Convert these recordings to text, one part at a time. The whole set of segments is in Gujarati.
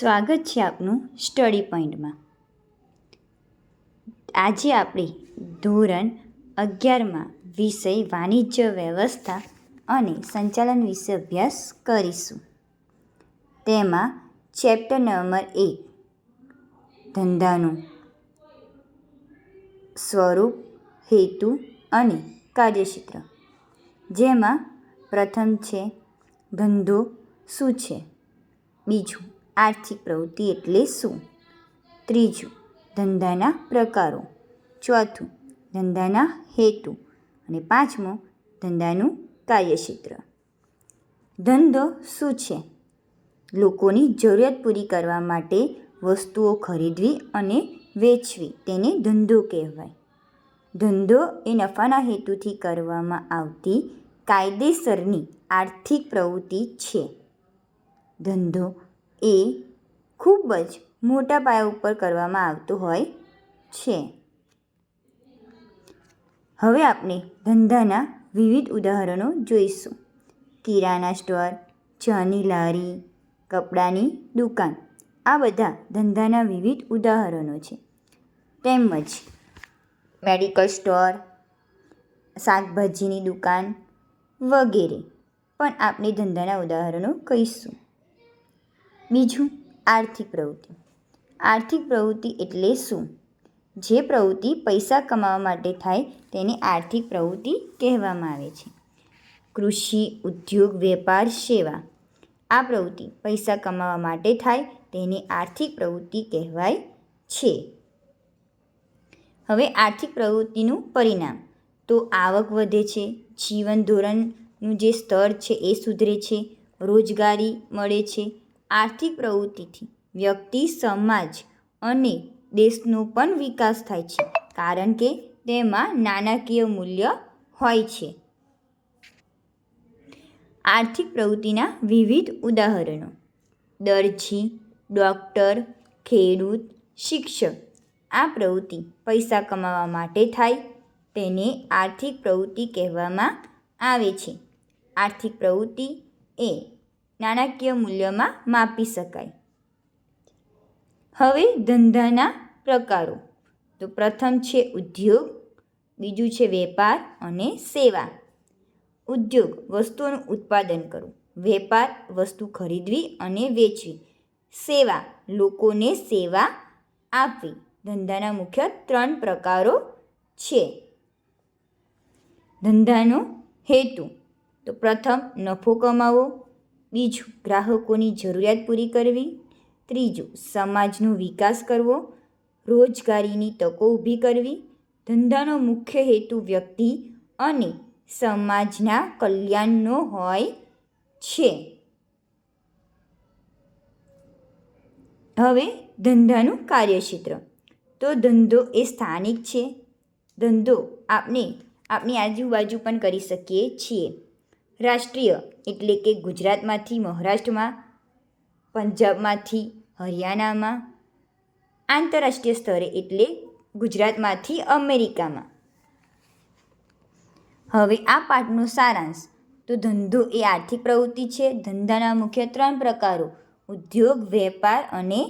સ્વાગત છે આપનું સ્ટડી પોઈન્ટમાં. આજે આપણે ધોરણ 11માં વિષય વાણિજ્ય વ્યવસ્થા અને સંચાલન વિશે અભ્યાસ કરીશું. તેમાં ચેપ્ટર નંબર 1 ધંધાનું સ્વરૂપ, હેતુ અને કાર્યક્ષેત્ર, જેમાં પ્રથમ છે ધંધો શું છે, બીજું આર્થિક પ્રવૃત્તિ એટલે શું, ત્રીજું ધંધાના પ્રકારો, ચોથું ધંધાના હેતુ અને પાંચમું ધંધાનું કાર્યક્ષેત્ર. ધંધો શું છે? લોકોની જરૂરિયાત પૂરી કરવા માટે વસ્તુઓ ખરીદવી અને વેચવી તેને ધંધો કહેવાય. ધંધો એ નફાના હેતુથી કરવામાં આવતી કાયદેસરની આર્થિક પ્રવૃત્તિ છે. ધંધો એ ખૂબ જ મોટા પાયા ઉપર કરવામાં આવતો હોય છે. હવે આપણે ધંધાના વિવિધ ઉદાહરણો જોઈશું. કિરાના સ્ટોર, ચાની લારી, કપડાની દુકાન, આ બધા ધંધાના વિવિધ ઉદાહરણો છે. તેમજ મેડિકલ સ્ટોર, શાકભાજીની દુકાન વગેરે પણ આપણે ધંધાના ઉદાહરણો કહીશું. બીજું આર્થિક પ્રવૃત્તિ. આર્થિક પ્રવૃત્તિ એટલે શું? જે પ્રવૃત્તિ પૈસા કમાવા માટે થાય તેને આર્થિક પ્રવૃત્તિ કહેવામાં આવે છે. કૃષિ, ઉદ્યોગ, વેપાર, સેવા, આ પ્રવૃત્તિ પૈસા કમાવા માટે થાય તેને આર્થિક પ્રવૃત્તિ કહેવાય છે. હવે આર્થિક પ્રવૃત્તિનું પરિણામ તો આવક વધે છે, જીવન ધોરણનું જે સ્તર છે એ સુધરે છે, રોજગારી મળે છે. આર્થિક પ્રવૃત્તિથી વ્યક્તિ, સમાજ અને દેશનો પણ વિકાસ થાય છે, કારણ કે તેમાં નાણાકીય મૂલ્ય હોય છે. આર્થિક પ્રવૃત્તિના વિવિધ ઉદાહરણો: દરજી, ડૉક્ટર, ખેડૂત, શિક્ષક. આ પ્રવૃત્તિ પૈસા કમાવા માટે થાય તેને આર્થિક પ્રવૃત્તિ કહેવામાં આવે છે. આર્થિક પ્રવૃત્તિ એ નાણાકીય મૂલ્યમાં માપી શકાય. હવે ધંધાના પ્રકારો તો પ્રથમ છે ઉદ્યોગ, બીજું છે વેપાર અને સેવા. ઉદ્યોગ વસ્તુઓનું ઉત્પાદન કરવું, વેપાર વસ્તુ ખરીદવી અને વેચવી, સેવા લોકોને સેવા આપવી. ધંધાના મુખ્ય 3 પ્રકારો છે. ધંધાનો હેતુ તો પ્રથમ નફો કમાવો, બીજું ગ્રાહકોની જરૂરિયાત પૂરી કરવી, ત્રીજું સમાજનો વિકાસ કરવો, રોજગારીની તકો ઊભી કરવી. ધંધાનો મુખ્ય હેતુ વ્યક્તિ અને સમાજના કલ્યાણનો હોય છે. હવે ધંધાનું કાર્યક્ષેત્ર તો ધંધો એ સ્થાનિક છે. ધંધો આપણે આપણી આજુબાજુ પણ કરી શકીએ છીએ. રાષ્ટ્રીય એટલે કે ગુજરાતમાંથી મહારાષ્ટ્રમાં, પંજાબમાંથી હરિયાણામાં. આંતરરાષ્ટ્રીય સ્તરે એટલે ગુજરાતમાંથી અમેરિકામાં. હવે આ પાઠનો સારાંશ તો ધંધો એ આર્થિક પ્રવૃત્તિ છે. ધંધાના મુખ્ય 3 પ્રકારો ઉદ્યોગ, વેપાર અને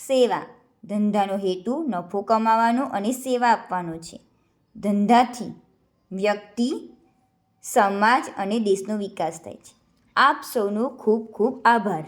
સેવા. ધંધાનો હેતુ નફો કમાવાનો અને સેવા આપવાનો છે. ધંધાથી વ્યક્તિ, સમાજ અને દેશનો વિકાસ થાય છે. આપ સૌનો ખૂબ ખૂબ આભાર.